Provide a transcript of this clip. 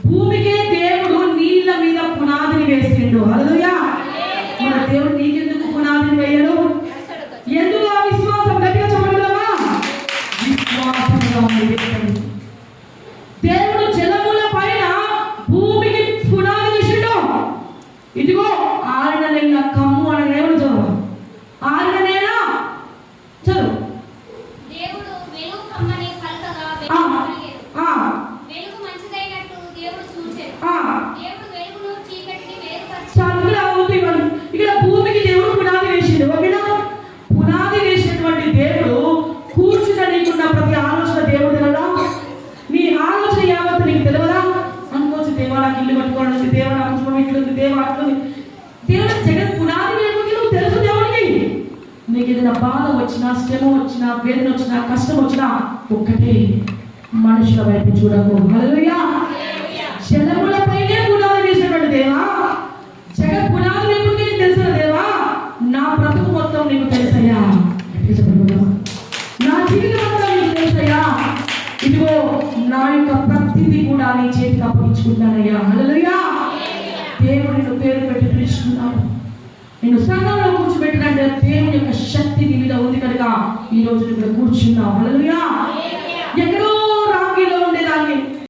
భూమికే దేవుడు నీళ్ళ మీద పునాదిని వేసిండు. హల్లెలూయా. మన దేవుడు నీకెందుకు పునాదిని వేయడు? ఎందుకు? ఆ విశ్వాసం. గట్టిగా చెప్పగలమా? విశ్వాసంగా వేయండి. దేవుడు జలముల పైన భూమికి పునాది వేసిండు. ఇదిగో ఆరిన నెల కమ్ము అనే దేవుడు చదువు. ఆరిన నెల చదువు. దేవుడు వెలుగు కమ్మని పలకగా వెలుగు మంచిదైనట్టు దేవుడు చూచెను. దేవుడు వెలుగును చీకటిని వేరుపరిచాడు. ఇక్కడ భూమికి దేవుడు పునాది వేసిండు. ఓకేనా? పునాది వేసినటువంటి దేవుడు కూర్చున్న నీకున్న ప్రతి ఆలోచన దేవుడు తెలదా? నీ ఆలోచన యావత్తు నీకు తెలియదా? అనుకోవచ్చు, దేవా నాకు ఇల్లు కట్టుకోవడానికి, దేవా నాకు కుటుంబం ఇట్లుంది, దేవా అట్లుంది. దేవుడు జగత్ పునాది వేయడానికి నువ్వు తెలుసు దేవుడికి. నీకు ఏదైనా బాధ వచ్చినా, శ్రమ వచ్చినా, వేదన వచ్చినా, కష్టం వచ్చినా ఒక్కటే, మనుషుల వైపు చూడకు. హల్లెలూయా. జలములపైనే పునాది వేసినటువంటి దేవా, జగత్ పునాది వైపు నీకు తెలుసా దేవా? నా బ్రతుకు మొత్తం నీకు తెలుసయ్యా. నా జీవితం మొత్తం నీకు తెలుసయ్యా. ఇదిగో నా యొక్క ప్రతిదీ కూడా నీ చేతికి అప్పగించుకుంటానయ్యా. హల్లెలూయా. దేవుడు నిన్ను పేరు పెట్టి పిలుచుకున్నాడు. నిన్ను సంఘంలో కూర్చోబెట్టినంటే దేవుని యొక్క శక్తి నీ మీద ఉంది కనుక ఈ రోజు ఇక్కడ కూర్చున్నావు. హల్లెలూయా.